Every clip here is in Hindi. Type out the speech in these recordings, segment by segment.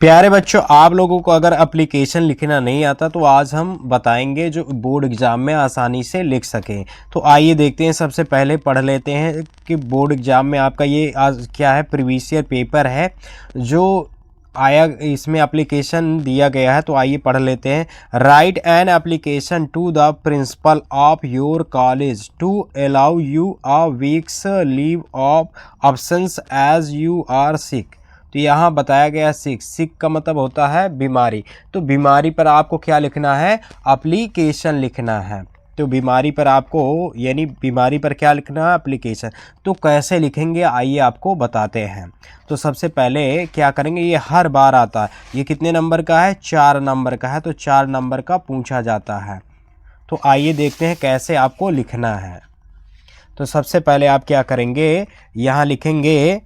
प्यारे बच्चों, आप लोगों को अगर एप्लीकेशन लिखना नहीं आता तो आज हम बताएंगे जो बोर्ड एग्ज़ाम में आसानी से लिख सकें। तो आइए देखते हैं। सबसे पहले पढ़ लेते हैं कि बोर्ड एग्ज़ाम में आपका ये आज क्या है, प्रीवियस ईयर पेपर है जो आया, इसमें एप्लीकेशन दिया गया है। तो आइए पढ़ लेते हैं। Write an application to the principal of your college to allow you a week's leave of absence as you are sick. तो यहाँ बताया गया सिक, सिक का मतलब होता है बीमारी। तो बीमारी पर आपको क्या लिखना है, एप्लीकेशन लिखना है। तो बीमारी पर आपको, यानी बीमारी पर क्या लिखना है, एप्लीकेशन। तो कैसे लिखेंगे आइए आपको बताते हैं। तो सबसे पहले क्या करेंगे, ये हर बार आता है। ये कितने नंबर का है, 4 नंबर का है। तो 4 नंबर का पूछा जाता है। तो आइए देखते हैं कैसे आपको लिखना है। तो सबसे पहले आप क्या करेंगे, यहाँ लिखेंगे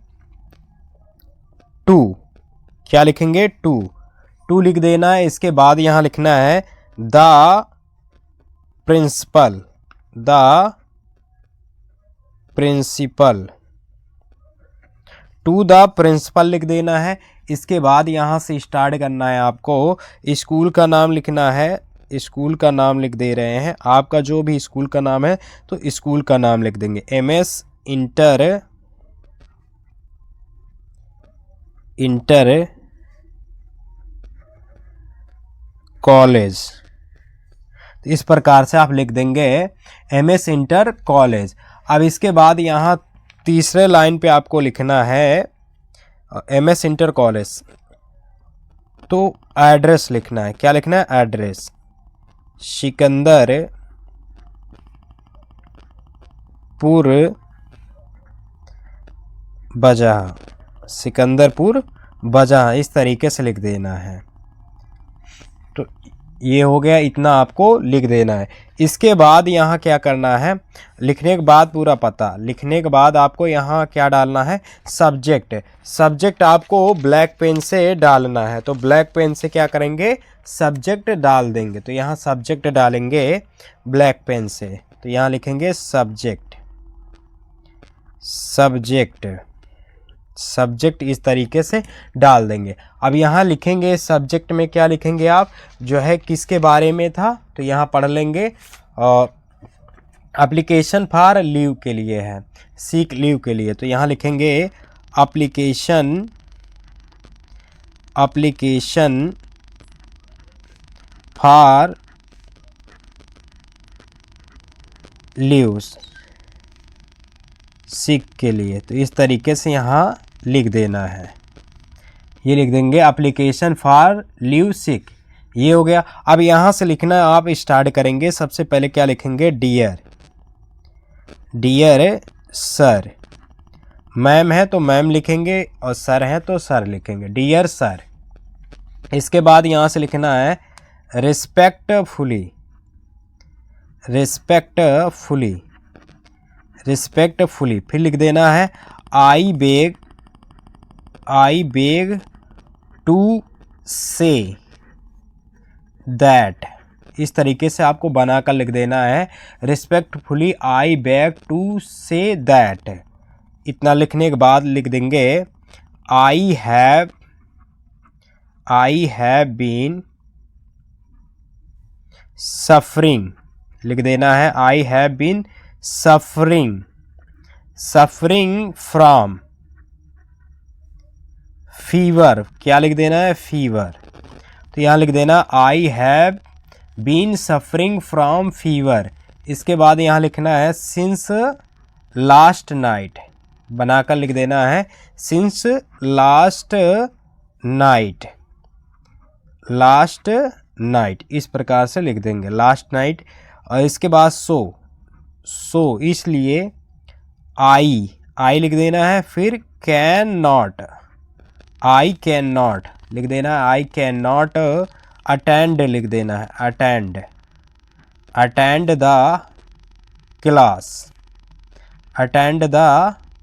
टू। क्या लिखेंगे, टू लिख देना है। इसके बाद यहाँ लिखना है the principal, to the principal लिख देना है। इसके बाद यहाँ से स्टार्ट करना है आपको। स्कूल का नाम लिखना है, स्कूल का नाम लिख दे रहे हैं। आपका जो भी स्कूल का नाम है तो स्कूल का नाम लिख देंगे। MS इंटर कॉलेज, इस प्रकार से आप लिख देंगे MS इंटर कॉलेज। अब इसके बाद यहाँ तीसरे लाइन पे आपको लिखना है MS इंटर कॉलेज। तो एड्रेस लिखना है। क्या लिखना है, एड्रेस सिकंदरपुर बजहा, इस तरीके से लिख देना है। तो ये हो गया, इतना आपको लिख देना है। इसके बाद यहाँ क्या करना है, लिखने के बाद पूरा पता लिखने के बाद आपको यहाँ क्या डालना है, सब्जेक्ट आपको ब्लैक पेन से डालना है। तो ब्लैक पेन से क्या करेंगे, सब्जेक्ट डाल देंगे। तो यहाँ सब्जेक्ट डालेंगे ब्लैक पेन से। तो यहाँ लिखेंगे सब्जेक्ट इस तरीके से डाल देंगे। अब यहाँ लिखेंगे सब्जेक्ट में क्या लिखेंगे आप, जो है किसके बारे में था। तो यहाँ पढ़ लेंगे एप्लीकेशन फॉर लीव के लिए है, सीक लीव के लिए। तो यहाँ लिखेंगे एप्लीकेशन फॉर लीव्स, सिक के लिए। तो इस तरीके से यहाँ लिख देना है। ये लिख देंगे एप्लीकेशन फॉर लीव सिक, ये हो गया। अब यहाँ से लिखना आप स्टार्ट करेंगे। सबसे पहले क्या लिखेंगे, डियर सर। मैम है तो मैम लिखेंगे और सर है तो सर लिखेंगे, डियर सर। इसके बाद यहाँ से लिखना है रिस्पेक्टफुली, फिर लिख देना है I beg to say that. इस तरीके से आपको बनाकर लिख देना है, respectfully I beg to say that. इतना लिखने के बाद लिख देंगे आई हैव बीन सफरिंग, लिख देना है I have been suffering from fever. क्या लिख देना है, फीवर। तो यहाँ लिख देना I have been suffering from fever. इसके बाद यहाँ लिखना है सिंस लास्ट नाइट, बनाकर लिख देना है सिंस लास्ट नाइट, इस प्रकार से लिख देंगे लास्ट नाइट। और इसके बाद सो इसलिए आई लिख देना है। फिर आई कैन नॉट लिख देना है, आई कैन नॉट अटेंड लिख देना है, अटेंड द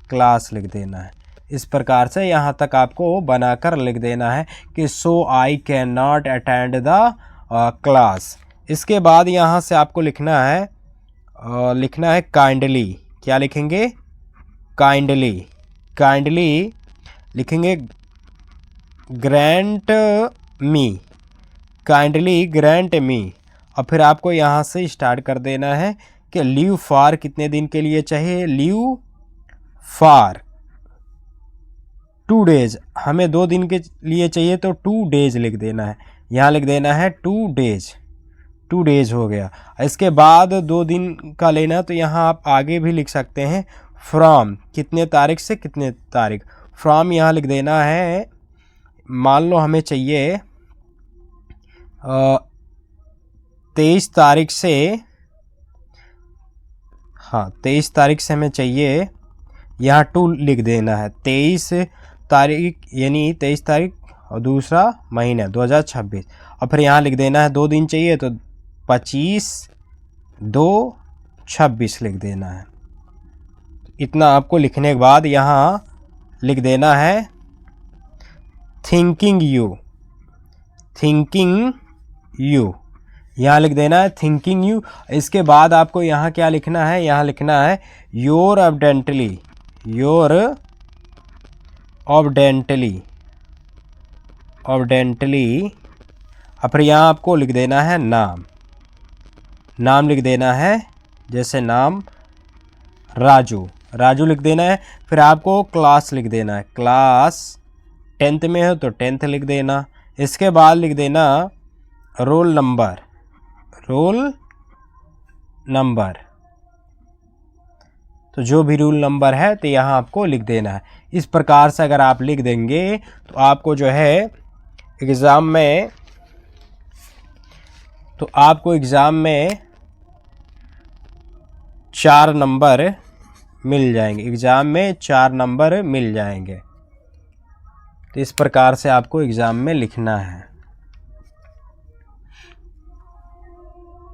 क्लास लिख देना है। इस प्रकार से यहाँ तक आपको बनाकर लिख देना है कि so I can not attend the class. इसके बाद यहाँ से आपको लिखना है काइंडली। क्या लिखेंगे, काइंडली लिखेंगे ग्रांट मी, काइंडली ग्रांट मी। और फिर आपको यहाँ से स्टार्ट कर देना है कि लीव फॉर कितने दिन के लिए चाहिए, लीव फॉर 2 डेज, हमें 2 दिन के लिए चाहिए तो 2 डेज लिख देना है, यहाँ लिख देना है 2 डेज, 2 डेज हो गया। इसके बाद 2 दिन का लेना तो यहाँ आप आगे भी लिख सकते हैं, फ्रॉम कितने तारीख से कितने तारीख, फ्रॉम यहाँ लिख देना है, मान लो हमें चाहिए 23 तारीख से, हाँ 23 तारीख से हमें चाहिए, यहाँ 2 लिख देना है, 23 तारीख यानी 23 तारीख और दूसरा महीना 2026, और फिर यहाँ लिख देना है 2 दिन चाहिए तो 25/2/26 लिख देना है। इतना आपको लिखने के बाद यहाँ लिख देना है थिंकिंग यू, थिंकिंग यू, यहाँ लिख देना है थिंकिंग यू। इसके बाद आपको यहाँ क्या लिखना है, यहाँ लिखना है योर ऑब्डेंटली, योर ऑब्डेंटली, ऑब्डेंटली। और फिर यहाँ आपको लिख देना है नाम, नाम लिख देना है, जैसे नाम राजू, राजू लिख देना है। फिर आपको क्लास लिख देना है, क्लास 10th में हो तो 10th लिख देना। इसके बाद लिख देना रोल नंबर, रोल नंबर, तो जो भी रोल नंबर है तो यहाँ आपको लिख देना है। इस प्रकार से अगर आप लिख देंगे तो आपको जो है एग्ज़ाम में, तो आपको एग्ज़ाम में 4 नंबर मिल जाएंगे, एग्ज़ाम में 4 नंबर मिल जाएंगे। तो इस प्रकार से आपको एग्ज़ाम में लिखना है।